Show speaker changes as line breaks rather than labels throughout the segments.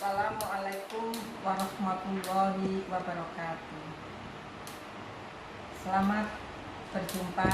Assalamualaikum warahmatullahi wabarakatuh. Selamat berjumpa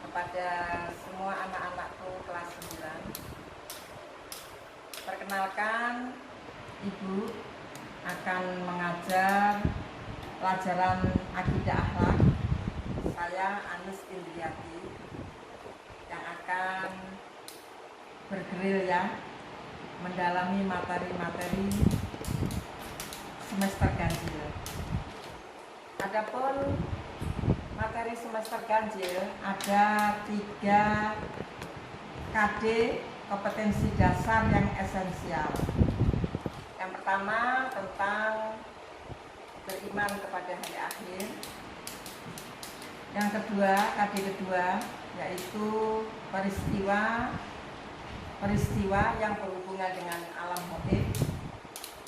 kepada semua anak-anakku kelas 9. Perkenalkan, Ibu akan mengajar pelajaran akidah akhlak. Saya Anis Indriati yang akan bergerilya mendalami materi-materi semester ganjil. Adapun materi semester ganjil ada 3 KD kompetensi dasar yang esensial. Yang pertama tentang beriman kepada hari akhir. Yang kedua, KD kedua yaitu peristiwa yang berhubungan dengan alam gaib,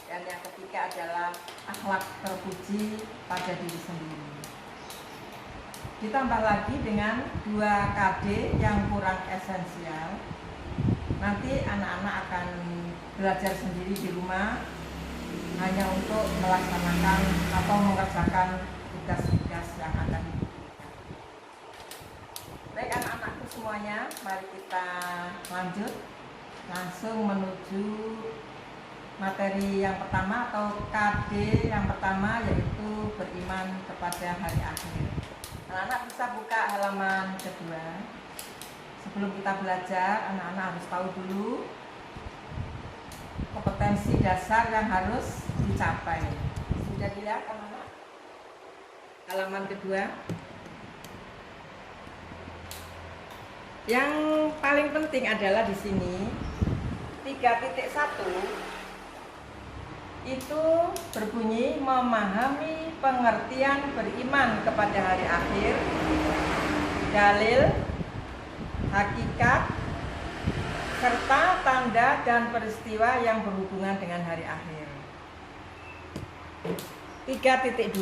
dan yang ketiga adalah akhlak terpuji pada diri sendiri. Ditambah lagi dengan 2 KD yang kurang esensial. Nanti anak-anak akan belajar sendiri di rumah hanya untuk melaksanakan atau mengerjakan tugas-tugas yang akan diberikan. Baik anak-anakku semuanya, mari kita lanjut langsung menuju materi yang pertama atau KD yang pertama, yaitu beriman kepada hari akhir. Anak-anak bisa buka halaman kedua. Sebelum kita belajar, anak-anak harus tahu dulu kompetensi dasar yang harus dicapai. Sudah dilihat anak-anak? Halaman kedua. Yang paling penting adalah di sini 3.1 itu berbunyi memahami pengertian beriman kepada hari akhir, dalil, hakikat, serta tanda dan peristiwa yang berhubungan dengan hari akhir. 3.2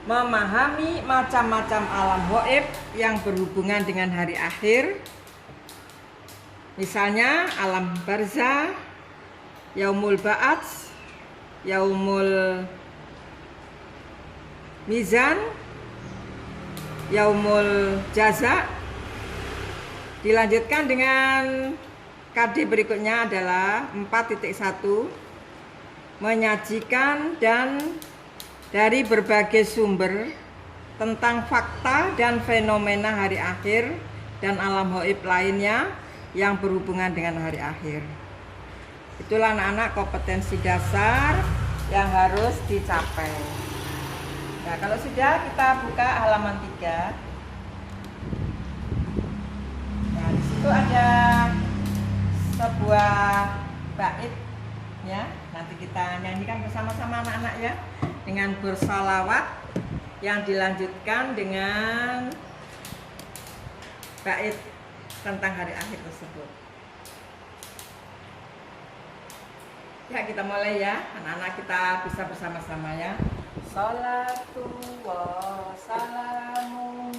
memahami macam-macam alam gaib yang berhubungan dengan hari akhir. Misalnya alam barzah, yaumul ba'ats, yaumul mizan, yaumul jaza. Dilanjutkan dengan KD berikutnya adalah 4.1 menyajikan dan dari berbagai sumber tentang fakta dan fenomena hari akhir dan alam gaib lainnya yang berhubungan dengan hari akhir. Itulah anak-anak kompetensi dasar yang harus dicapai. Nah, kalau sudah, kita buka halaman 3. Nah, di situ ada sebuah bait ya. Nanti kita nyanyikan bersama-sama anak-anak ya, dengan bersalawat yang dilanjutkan dengan bait tentang hari akhir tersebut. Ya, kita mulai ya. Anak-anak kita bisa bersama-sama ya. Sholatu wa salamu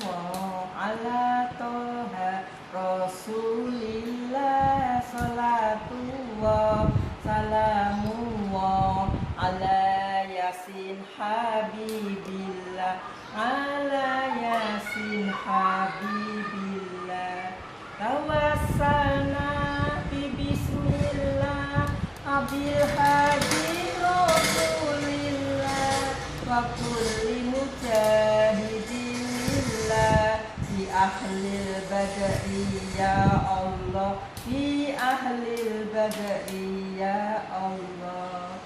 ala toha Rasulillah. Sholatu wa salamu ala yasin habibillah. Ala yasin habibillah. Tawassalna bi bismillah abil hadi rasulillah wa kulli mujahidillah fi ahlil badai ya Allah, fi ahlil badai ya Allah.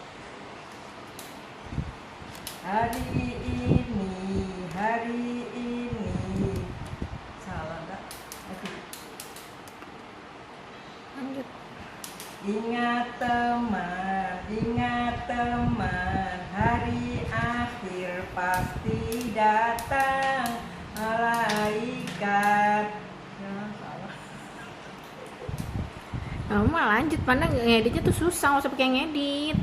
Hari ini salah enggak? Lanjut. Ingat teman, hari akhir pasti datang, malaikat. Ya, salah.
Kamu mah lanjut, pandang ngeditnya tuh susah, nggak usah pakai ngedit.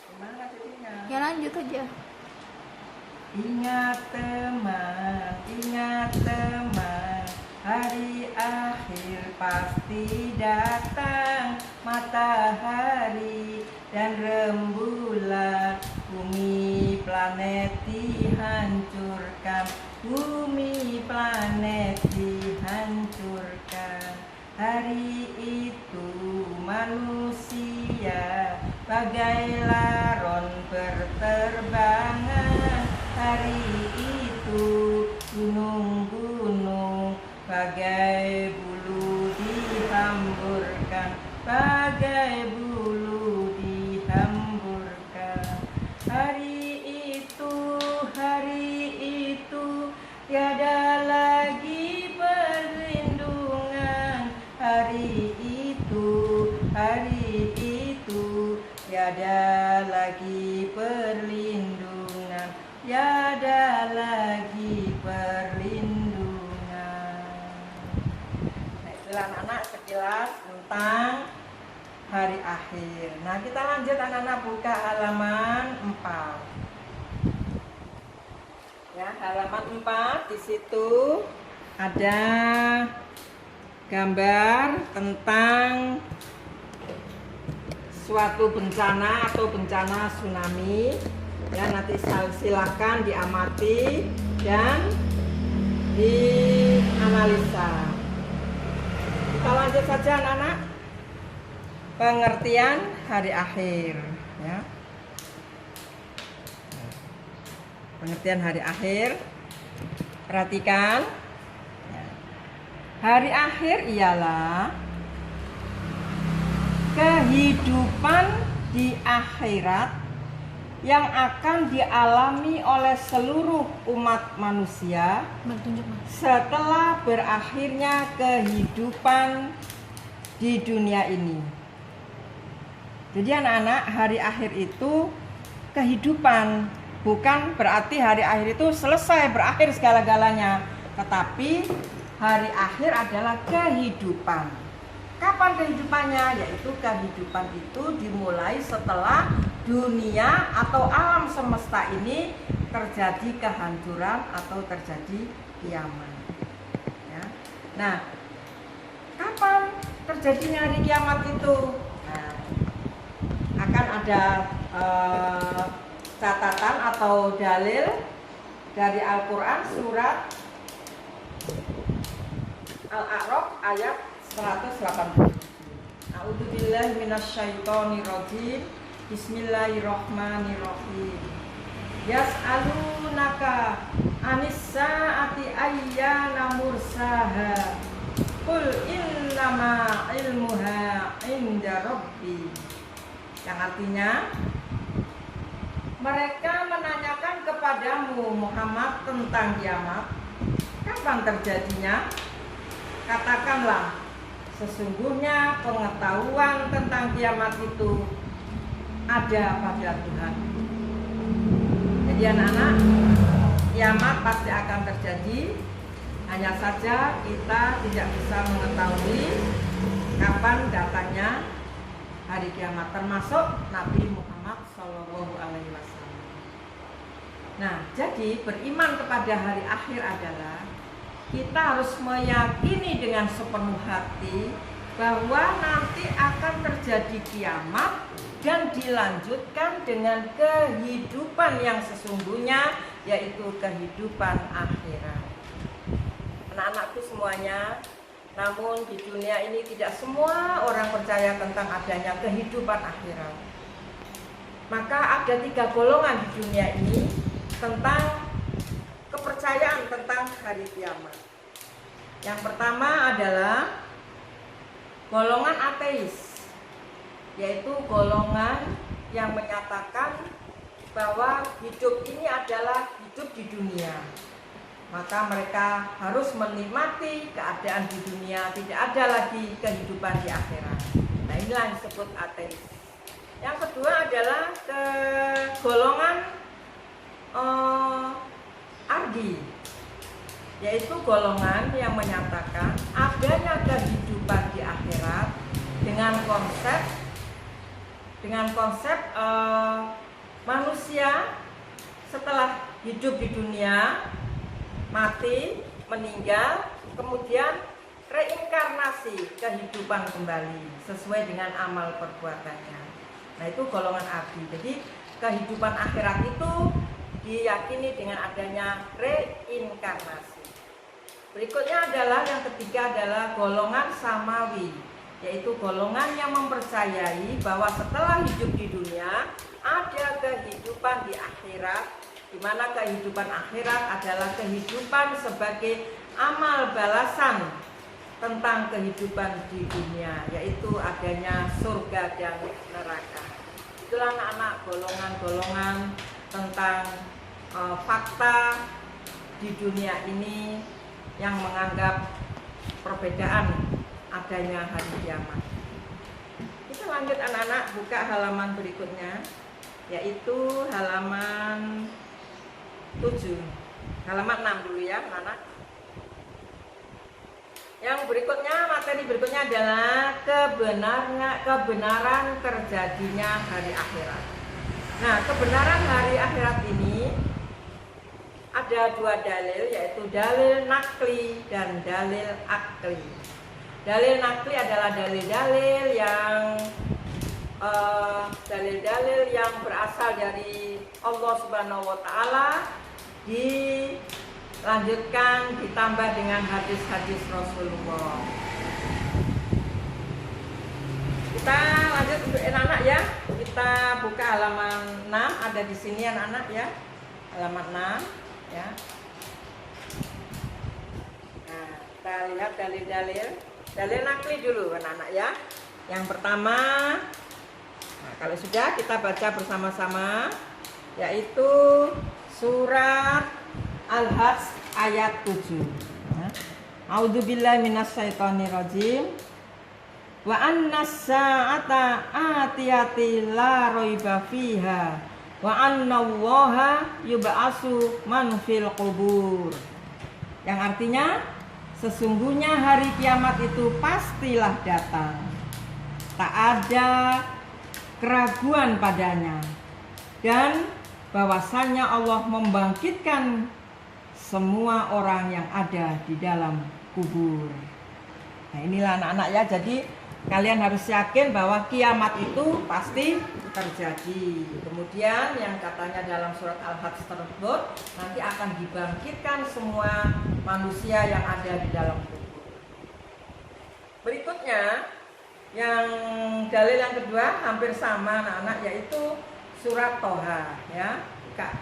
Gimana jadinya?
Ya lanjut aja.
Ingat teman, hari akhir pasti datang, matahari dan rembulan, bumi planet dihancurkan, bumi planet dihancurkan. Hari itu manusia bagai laron berterbangan, hari itu gunung-gunung bagai bulu dihamburkan, bagai bulu dihamburkan. Hari itu tiada lagi perlindungan. Hari itu tiada lagi perlindungan, tiada lagi perlindungan. Nah, itulah anak-anak sekilas tentang hari akhir. Nah, kita lanjut anak-anak, buka halaman 4. Ya, halaman 4 di situ ada gambar tentang suatu bencana atau bencana tsunami. Ya, nanti silakan diamati dan dianalisa. Kita lanjut saja anak-anak. Pengertian hari akhir, ya. Pengertian hari akhir. Perhatikan. Hari akhir ialah kehidupan di akhirat yang akan dialami oleh seluruh umat manusia setelah berakhirnya kehidupan di dunia ini. Jadi anak-anak, hari akhir itu kehidupan, bukan berarti hari akhir itu selesai, berakhir segala-galanya, tetapi hari akhir adalah kehidupan. Kapan kehidupannya? Yaitu kehidupan itu dimulai setelah dunia atau alam semesta ini terjadi kehancuran atau terjadi kiamat. Ya. Nah, kapan terjadinya hari kiamat itu? Nah, akan ada catatan atau dalil dari Al-Quran surat Al-A'raf ayat 180. A'udzubillahi minasyaitonirrajim. Bismillahirrahmanirrahim. Yas'alunaka anis sa'ati ayyana mursaha. Qul innama ilmuha inda rabbi. Yang artinya, mereka menanyakan kepadamu Muhammad tentang kiamat. Kapan terjadinya? Katakanlah, sesungguhnya pengetahuan tentang kiamat itu ada pada Tuhan. Jadi anak-anak, kiamat pasti akan terjadi. Hanya saja kita tidak bisa mengetahui kapan datangnya hari kiamat, termasuk Nabi Muhammad SAW. Nah, jadi beriman kepada hari akhir adalah kita harus meyakini dengan sepenuh hati bahwa nanti akan terjadi kiamat dan dilanjutkan dengan kehidupan yang sesungguhnya, yaitu kehidupan akhirat. Anak-anakku semuanya, namun di dunia ini tidak semua orang percaya tentang adanya kehidupan akhirat. Maka ada 3 golongan di dunia ini tentang kepercayaan tentang hari kiamat. Yang pertama adalah golongan ateis, yaitu golongan yang menyatakan bahwa hidup ini adalah hidup di dunia. Maka mereka harus menikmati keadaan di dunia, tidak ada lagi kehidupan di akhirat. Nah, inilah yang disebut ateis. Yang kedua adalah golongan ardi, yaitu golongan yang menyatakan adanya kehidupan di akhirat dengan konsep manusia setelah hidup di dunia, mati, meninggal, kemudian reinkarnasi, kehidupan kembali sesuai dengan amal perbuatannya. Nah, itu golongan abdi. Jadi kehidupan akhirat itu diyakini dengan adanya reinkarnasi. Berikutnya adalah yang ketiga adalah golongan samawi, yaitu golongan yang mempercayai bahwa setelah hidup di dunia ada kehidupan di akhirat, di mana kehidupan akhirat adalah kehidupan sebagai amal balasan tentang kehidupan di dunia, yaitu adanya surga dan neraka. Itulah anak-anak golongan-golongan tentang fakta di dunia ini yang menganggap perbedaan adanya hari kiamat. Kita lanjut anak-anak, buka halaman berikutnya, yaitu halaman 7. Halaman 6 dulu ya anak-anak. Yang berikutnya, materi berikutnya adalah kebenaran terjadinya hari akhirat. Nah, kebenaran hari akhirat ini ada dua dalil, yaitu dalil nakli dan dalil akli. Dalil nakli adalah dalil-dalil yang berasal dari Allah Subhanahu wa taala, dilanjutkan ditambah dengan hadis-hadis Rasulullah. Kita lanjut untuk anak-anak ya. Kita buka halaman 6, ada di sini anak-anak ya. Halaman 6 ya. Nah, kita lihat dalil-dalil. Dalil nakli dulu anak-anak ya. Yang pertama, nah, kalau sudah kita baca bersama-sama, yaitu surat Al-Hajj ayat 7. A'udzubillahi minasyaitonirrajim. Wa annas sa'ata atiyati la raiba fiha wa annallaha yub'atsu man fil qubur. Yang artinya, sesungguhnya hari kiamat itu pastilah datang. Tak ada keraguan padanya, dan bahwasanya Allah membangkitkan semua orang yang ada di dalam kubur. Nah, inilah anak-anak ya, jadi kalian harus yakin bahwa kiamat itu pasti terjadi. Kemudian yang katanya dalam surat Al-Hajj tersebut, nanti akan dibangkitkan semua manusia yang ada di dalam kubur. Berikutnya, yang dalil yang kedua hampir sama anak-anak, yaitu surat Toha ya. Buka.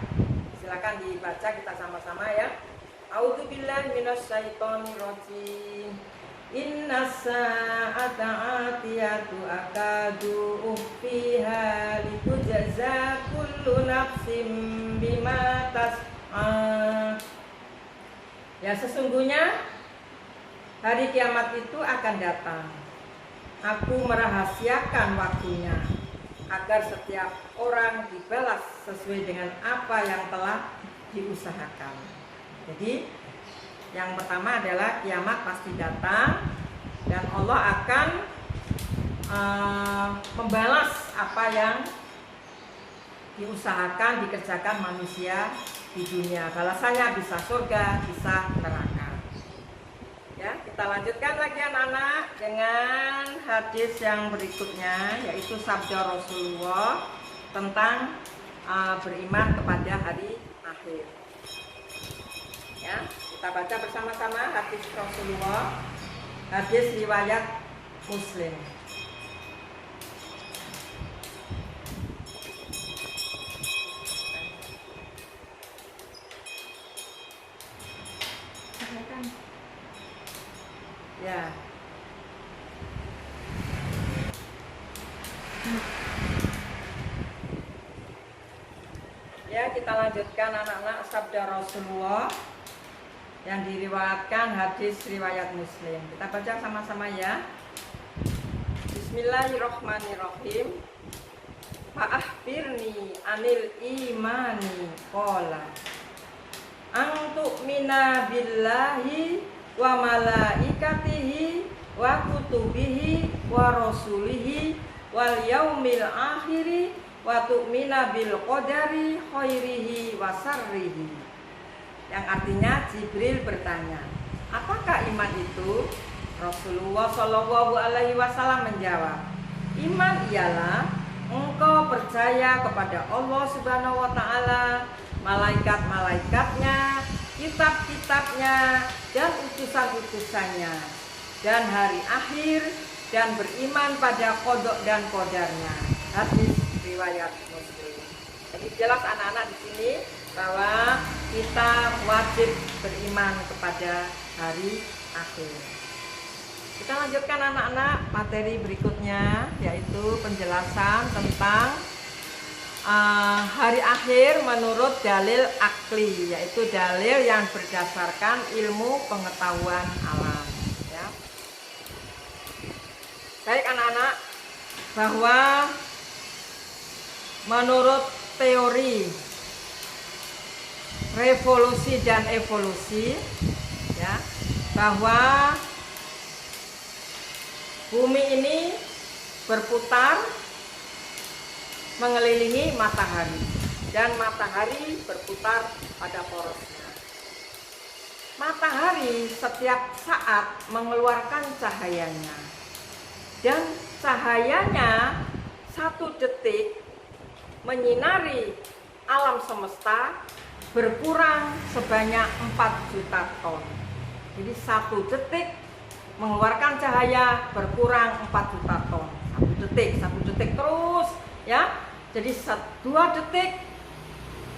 Silakan dibaca kita sama-sama ya. A'udzubillahi minasyaitonirrajim. Innas sa'ata atiyatu akadu ukhfiha litujza kullu nafsin bima tas'a. Ya, sesungguhnya hari kiamat itu akan datang. Aku merahasiakan waktunya agar setiap orang dibalas sesuai dengan apa yang telah diusahakan. Jadi yang pertama adalah kiamat pasti datang dan Allah akan membalas apa yang diusahakan, dikerjakan manusia di dunia. Balasannya bisa surga, bisa neraka. Ya, kita lanjutkan lagi anak-anak dengan hadis yang berikutnya, yaitu sabda Rasulullah tentang beriman kepada hari akhir. Ya, kita baca bersama-sama hadis Rasulullah, hadis riwayat Muslim. Ya. Ya, kita lanjutkan anak-anak sabda Rasulullah yang diriwayatkan hadis riwayat Muslim. Kita baca sama-sama ya. Bismillahirrahmanirrahim. Fa'akhbirni anil imani qala antu'mina billahi wa malaikatihi wa kutubihi wa rasulihi wal yaumil akhiri wa tu'mina bil qadari khairihi wa sarrihi. Yang artinya Jibril bertanya, apakah iman itu? Rasulullah Shallallahu Alaihi Wasallam menjawab, iman ialah engkau percaya kepada Allah Subhanahu Wa Taala, malaikat-malaikatnya, kitab-kitabnya, dan utusan-utusannya, dan hari akhir, dan beriman pada qada dan qadarnya. Hadis riwayat Muslim. Jadi jelas anak-anak di sini bahwa kita wajib beriman kepada hari akhir. Kita lanjutkan anak-anak materi berikutnya, yaitu penjelasan tentang hari akhir menurut dalil akli, yaitu dalil yang berdasarkan ilmu pengetahuan alam. Ya. Baik anak-anak, bahwa menurut teori revolusi dan evolusi, ya, bahwa bumi ini berputar mengelilingi matahari dan matahari berputar pada porosnya. Matahari setiap saat mengeluarkan cahayanya, dan cahayanya 1 detik menyinari alam semesta berkurang sebanyak 4 juta ton. Jadi 1 detik mengeluarkan cahaya berkurang 4 juta ton. 1 detik terus, ya. Jadi 2 detik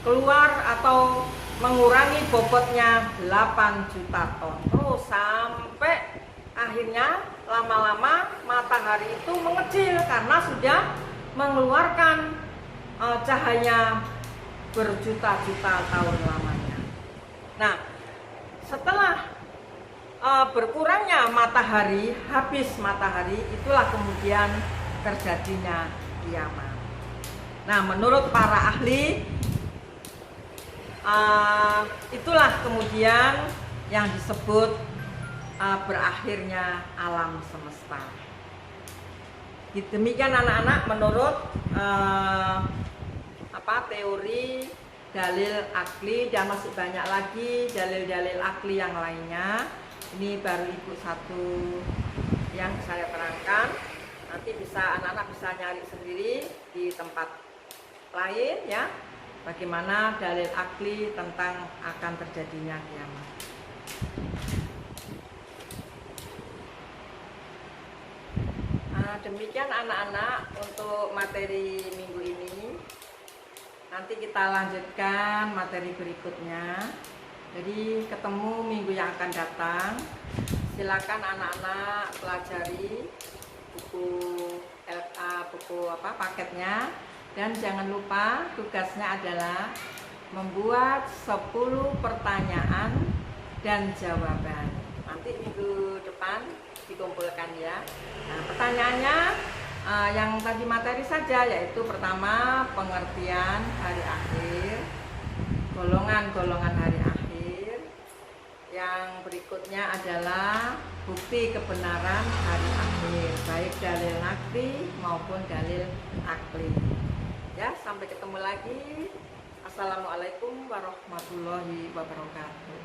keluar atau mengurangi bobotnya 8 juta ton. Terus sampai akhirnya lama-lama matahari itu mengecil karena sudah mengeluarkan cahaya berjuta-juta tahun lamanya. Nah, setelah berkurangnya matahari, habis matahari, itulah kemudian terjadinya kiamat. Nah, menurut para ahli, itulah kemudian yang disebut berakhirnya alam semesta. Demikian anak-anak menurut teori dalil akli, dan masih banyak lagi dalil-dalil akli yang lainnya. Ini baru ibu satu yang saya terangkan. Nanti anak-anak bisa nyari sendiri di tempat lain, ya, bagaimana dalil akli tentang akan terjadinya kiamat. Demikian anak-anak untuk materi minggu ini. Nanti kita lanjutkan materi berikutnya. Jadi ketemu minggu yang akan datang. Silakan anak-anak pelajari buku paketnya, dan jangan lupa tugasnya adalah membuat 10 pertanyaan dan jawaban. Nanti minggu depan dikumpulkan, ya. Nah, pertanyaannya yang tadi materi saja, yaitu pertama pengertian hari akhir, golongan-golongan hari akhir. Yang berikutnya adalah bukti kebenaran hari akhir, baik dalil nakli maupun dalil akli. Ya, sampai ketemu lagi. Assalamualaikum warahmatullahi wabarakatuh.